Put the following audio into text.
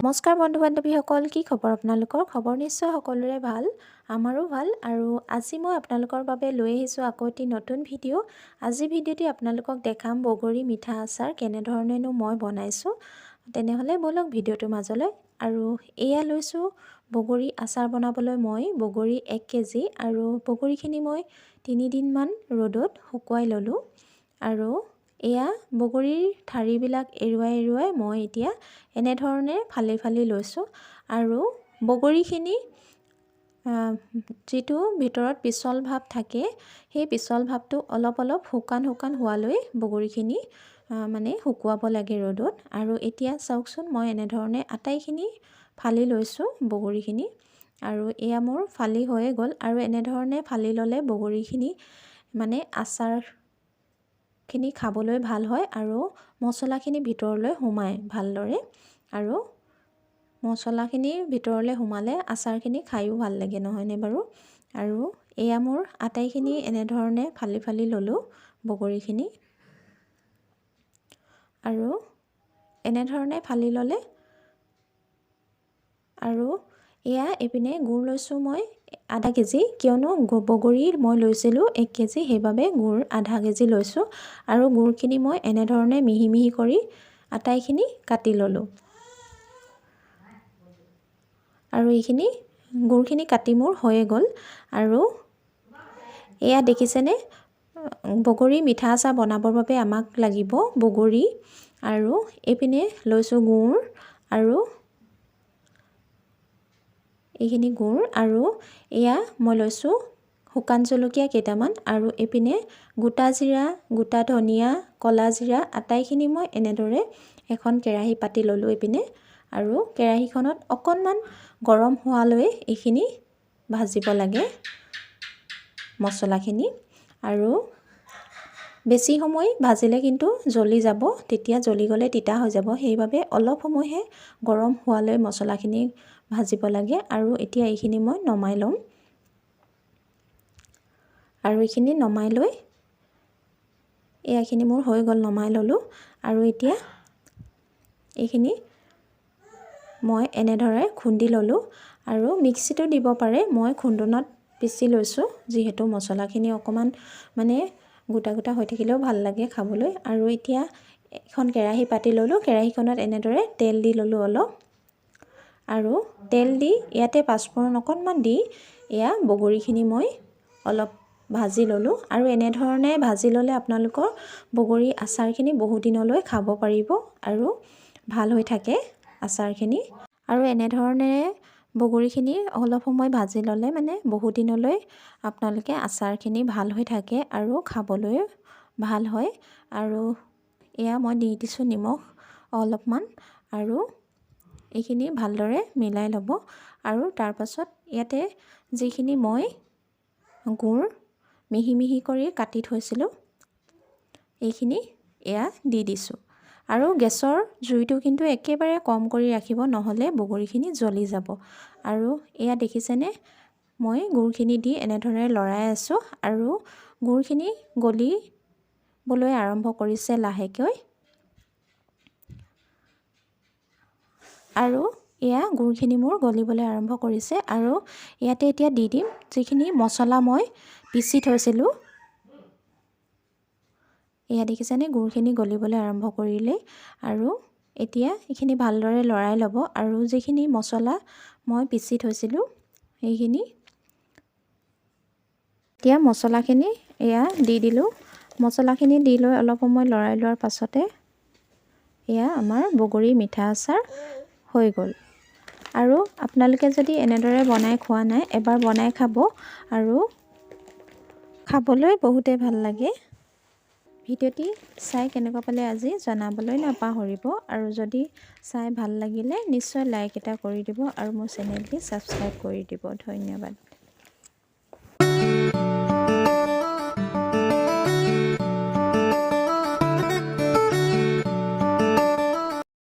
নমস্কাৰ বন্ধু বান্ধৱীসকল, কি খবৰ আপোনালোকৰ? খবৰ নিশ্চয় সকলোৰে ভাল, আমাৰো ভাল। আৰু আজি মই আপোনালোকৰ বাবে লৈ আহিছোঁ আকৌ এটি নতুন ভিডিঅ'। আজি ভিডিঅ'টি আপোনালোকক দেখাম বগৰী মিঠা আচাৰ কেনেধৰণেনো মই বনাইছোঁ। তেনেহ'লে ব'লক ভিডিঅ'টোৰ মাজলৈ। আৰু এয়া লৈছোঁ বগৰী আচাৰ বনাবলৈ মই বগৰী 1 কেজি, আৰু বগৰীখিনি মই 3 দিনমান ৰ'দত শুকুৱাই ল'লোঁ। আৰু এয়া বগৰীৰ ঠাৰিবিলাক এৰুৱাই মই এতিয়া এনেধৰণে ফালি লৈছোঁ। আৰু বগৰীখিনি যিটো ভিতৰত পিছল ভাৱ থাকে, সেই পিছল ভাৱটো অলপ শুকান হোৱালৈ বগৰীখিনি মানে শুকুৱাব লাগে ৰ'দত। আৰু এতিয়া চাওকচোন, মই এনেধৰণে আটাইখিনি ফালি লৈছোঁ বগৰীখিনি। আৰু এয়া মোৰ ফালি হৈয়ে গ'ল। আৰু এনেধৰণে ফালি ল'লে বগৰীখিনি মানে আচাৰখিনি খাবলৈ ভাল হয় আৰু মছলাখিনি ভিতৰলৈ সোমায় ভালদৰে। আৰু মছলাখিনিৰ ভিতৰলৈ সোমালে আচাৰখিনি খায়ো ভাল লাগে, নহয়নে বাৰু? আৰু এয়া মোৰ আটাইখিনি এনেধৰণে ফালি ল'লোঁ বগৰীখিনি। আৰু এনেধৰণে ফালি ল'লে। আৰু এয়া এইপিনে গুড় লৈছোঁ মই আধা কেজি, কিয়নো বগৰী মই লৈছিলোঁ 1 কেজি, সেইবাবে গুড় আধা কেজি লৈছোঁ। আৰু গুড়খিনি মই এনেধৰণে মিহি কৰি আটাইখিনি কাটি ল'লোঁ। আৰু এইখিনি গুড়খিনি কাটি মোৰ হৈয়ে গ'ল। আৰু এয়া দেখিছেনে, বগৰী মিঠা আচাৰ বনাবৰ বাবে আমাক লাগিব বগৰী, আৰু এইপিনে লৈছোঁ গুড়, আৰু এইখিনি গুড়, আৰু এয়া মই লৈছোঁ শুকান জলকীয়া কেইটামান, আৰু এইপিনে গোটা জিৰা, গোটা ধনিয়া, ক'লা জিৰা আটাইখিনি মই এনেদৰে এখন কেৰাহী পাতি ল'লোঁ এইপিনে। আৰু কেৰাহীখনত অকণমান গৰম হোৱালৈ এইখিনি ভাজিব লাগে মছলাখিনি। আৰু বেছি সময় ভাজিলে কিন্তু জ্বলি যাব, তেতিয়া জ্বলি গ'লে তিতা হৈ যাব, সেইবাবে অলপ সময়হে গৰম হোৱালৈ মছলাখিনি ভাজিব লাগে। আৰু এতিয়া এইখিনি মই নমাই ল'ম। আৰু এইখিনি নমাই লৈ এয়াখিনি মোৰ হৈ গ'ল, নমাই ল'লোঁ। আৰু এতিয়া এইখিনি মই এনেদৰে খুন্দি ল'লোঁ। আৰু মিক্সিটো দিব পাৰে, মই খুন্দনত পিচি লৈছোঁ, যিহেতু মছলাখিনি অকণমান মানে গোটা হৈ থাকিলেও ভাল লাগে খাবলৈ। আৰু এতিয়া এখন কেৰাহী পাতি ল'লোঁ, কেৰাহীখনত এনেদৰে তেল দি ল'লোঁ অলপ। আৰু তেল দি ইয়াতে পাঁচফোৰণ অকণমান দি এয়া বগৰীখিনি মই অলপ ভাজি ল'লোঁ। আৰু এনেধৰণে ভাজি ল'লে আপোনালোকৰ বগৰী আচাৰখিনি বহুদিনলৈ খাব পাৰিব আৰু ভাল হৈ থাকে আচাৰখিনি। আৰু এনেধৰণেৰে বগৰীখিনি অলপ সময় ভাজি ল'লে মানে বহুদিনলৈ আপোনালোকে আচাৰখিনি ভাল হৈ থাকে আৰু খাবলৈ ভাল হয়। আৰু এয়া মই দি দিছোঁ নিমখ অলপমান, আৰু এইখিনি ভালদৰে মিলাই ল'ব। আৰু তাৰপাছত ইয়াতে যিখিনি মই গুড় মিহি কৰি কাটি থৈছিলোঁ, এইখিনি এয়া দি দিছোঁ। আৰু গেছৰ জুইটো কিন্তু একেবাৰে কম কৰি ৰাখিব, নহ'লে বগৰীখিনি জ্বলি যাব। আৰু এয়া দেখিছেনে, মই গুড়খিনি দি এনেধৰণে লৰাই আছোঁ। আৰু গুড়খিনি গলিবলৈ আৰম্ভ কৰিছে লাহেকৈ। আৰু এয়া গুড়খিনি মোৰ গলিবলৈ আৰম্ভ কৰিছে। আৰু ইয়াতে এতিয়া দি দিম যিখিনি মছলা মই পিচি থৈছিলোঁ। এয়া দেখিছেনে, গুড়খিনি গলিবলৈ আৰম্ভ কৰিলে। আৰু এতিয়া এইখিনি ভালদৰে লৰাই ল'ব। আৰু যিখিনি মছলা মই পিচি থৈছিলোঁ সেইখিনি এতিয়া মছলাখিনি এয়া দি দিলোঁ। মছলাখিনি দি লৈ অলপ সময় লৰাই লোৱাৰ পাছতে এয়া আমাৰ বগৰী মিঠা আচাৰ হৈ গ'ল। আৰু আপোনালোকে যদি এনেদৰে বনাই খোৱা নাই, এবাৰ বনাই খাব, আৰু খাবলৈ বহুতে ভাল লাগে। ভিডিঅ'টি চাই কেনেকুৱা পালে আজি জনাবলৈ নাপাহৰিব। আৰু যদি চাই ভাল লাগিলে নিশ্চয় লাইক এটা কৰি দিব, আৰু মোৰ চেনেলটি ছাবস্ক্ৰাইব কৰি দিব। ধন্যবাদ।